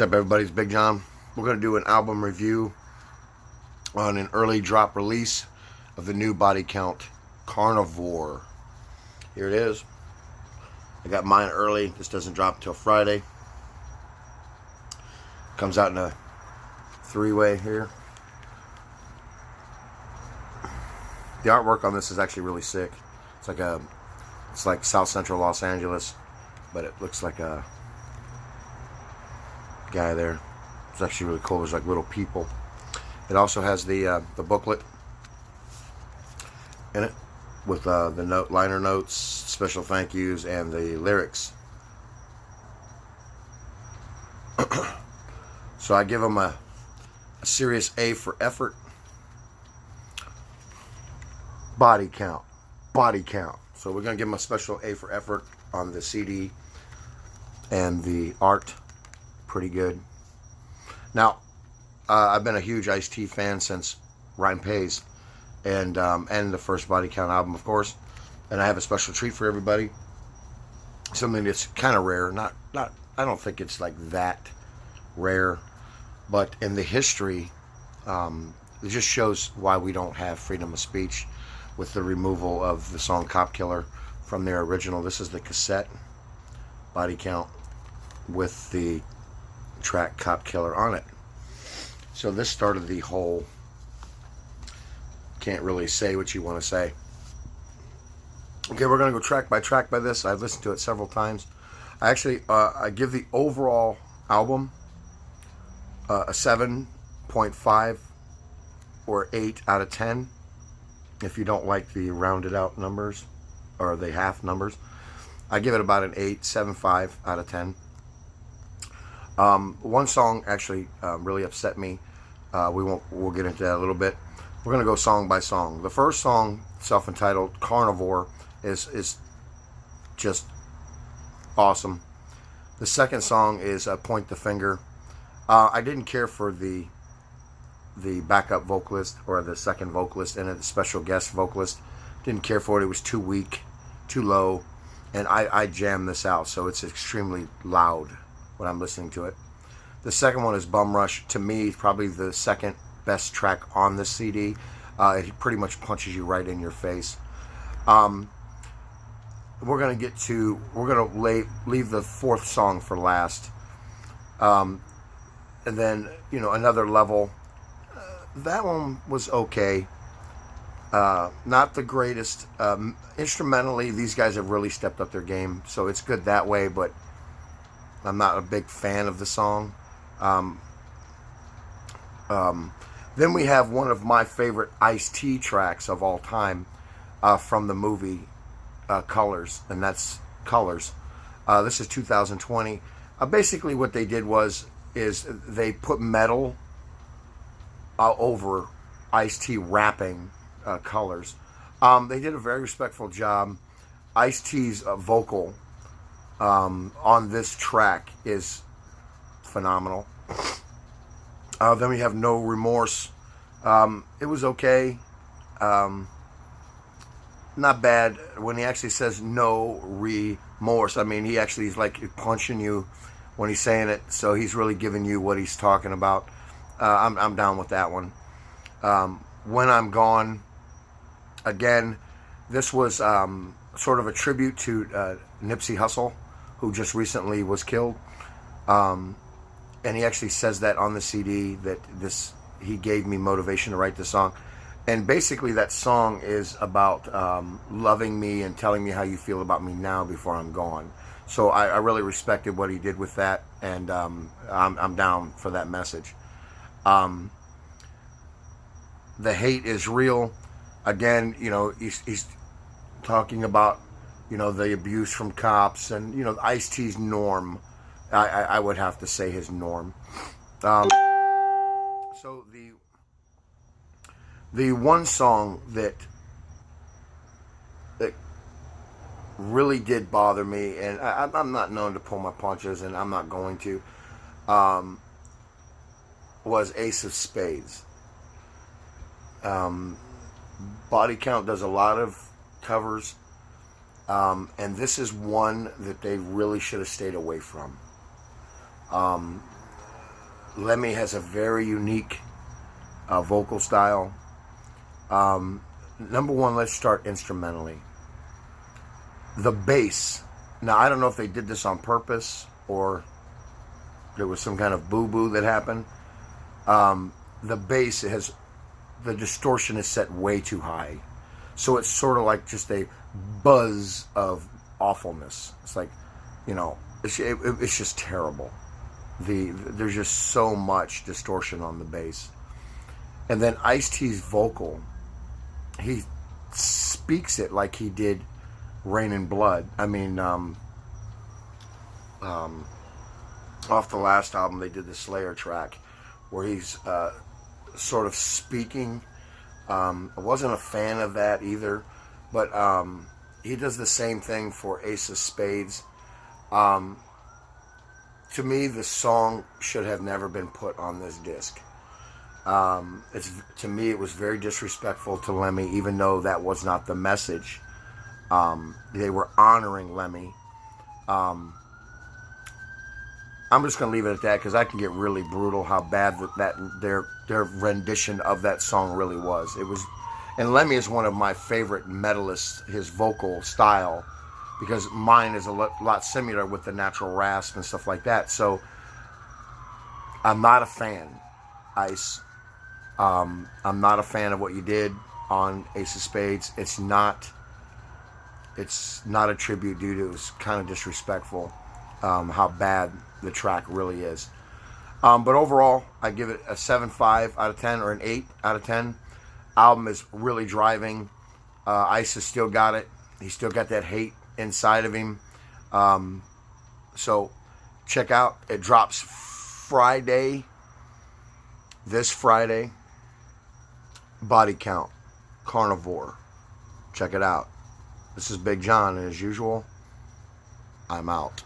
What's up, everybody? It's Big John. We're going to do an album review on an early drop release of the new body count, Carnivore. Here it is. I got mine early. This doesn't drop until Friday. Comes out in a three-way here. The artwork on this is actually really sick. It's like South Central Los Angeles, but it looks like a guy there. It's actually really cool. There's like little people. It also has the booklet in it with the liner notes, special thank yous, and the lyrics. So I give them a serious A for effort. Body count. So we're going to give them a special A for effort on the CD and the art. Pretty good. Now, I've been a huge Ice-T fan since Rhyme Pays and the first Body Count album, of course. And I have a special treat for everybody. Something that's kind of rare. I don't think it's like that rare, but in the history, it just shows why we don't have freedom of speech with the removal of the song Cop Killer from their original. This is the cassette Body Count with the track Cop Killer on it. So this started the whole can't really say what you want to say. Okay, we're going to go track by track by this. I've listened to it several times. I give the overall album a 7.5 or 8 out of 10 if you don't like the rounded out numbers or the half numbers. I give it about an 8.75 out of 10. One song actually really upset me. We'll get into that a little bit. We're gonna go song by song. The first song, self-entitled Carnivore, is just awesome. The second song is Point the Finger. I didn't care for the backup vocalist or the second vocalist and the special guest vocalist. Didn't care for it. It was too weak, too low, and I jammed this out, so it's extremely loud when I'm listening to it. The second one is Bum Rush. To me, probably the second best track on this CD. It pretty much punches you right in your face. We're gonna leave the fourth song for last, and then Another Level. That one was okay. Not the greatest. Instrumentally, these guys have really stepped up their game, so it's good that way, but I'm not a big fan of the song. Then we have one of my favorite Ice-T tracks of all time from the movie Colors, and that's Colors. This is 2020. Basically what they did is they put metal over Ice-T rapping Colors. They did a very respectful job. Ice-T's vocal on this track is phenomenal. Then we have No Remorse. It was okay. Not bad. When he actually says no remorse, I mean, he actually is like punching you when he's saying it, so he's really giving you what he's talking about. I'm down with that one. When I'm Gone, again, this was sort of a tribute to Nipsey Hussle, who just recently was killed. And he actually says that on the CD, that he gave me motivation to write the song. And basically that song is about loving me and telling me how you feel about me now before I'm gone. So I really respected what he did with that, and I'm down for that message. The Hate Is Real. Again, he's talking about the abuse from cops and Ice-T's norm. I would have to say his norm. So the one song that really did bother me, and I'm not known to pull my punches, and I'm not going to, was Ace of Spades. Body Count does a lot of covers, and this is one that they really should have stayed away from. Lemmy has a very unique vocal style. Number one, let's start instrumentally. The bass. Now, I don't know if they did this on purpose or there was some kind of boo-boo that happened. The bass has, the distortion is set way too high. So it's sort of like just a buzz of awfulness. It's like, you know, it's just terrible. There's just so much distortion on the bass. And then Ice-T's vocal, he speaks it like he did Rain and Blood. I mean, off the last album, they did the Slayer track where he's sort of speaking. I wasn't a fan of that either, but he does the same thing for Ace of Spades. To me, the song should have never been put on this disc. To me, it was very disrespectful to Lemmy, even though that was not the message. They were honoring Lemmy. I'm just going to leave it at that because I can get really brutal how bad their rendition of that song really was. It was, and Lemmy is one of my favorite metalists. His vocal style, because mine is a lot similar with the natural rasp and stuff like that. So I'm not a fan, Ice. I'm not a fan of what you did on Ace of Spades. It's not a tribute, dude. It was kind of disrespectful how bad the track really is. But overall, I give it a 7.5 out of 10 or an 8 out of 10. Album is really driving. Ice has still got it. He's still got that hate inside of him. So check out. It drops Friday. This Friday. Body Count. Carnivore. Check it out. This is Big John, and as usual, I'm out.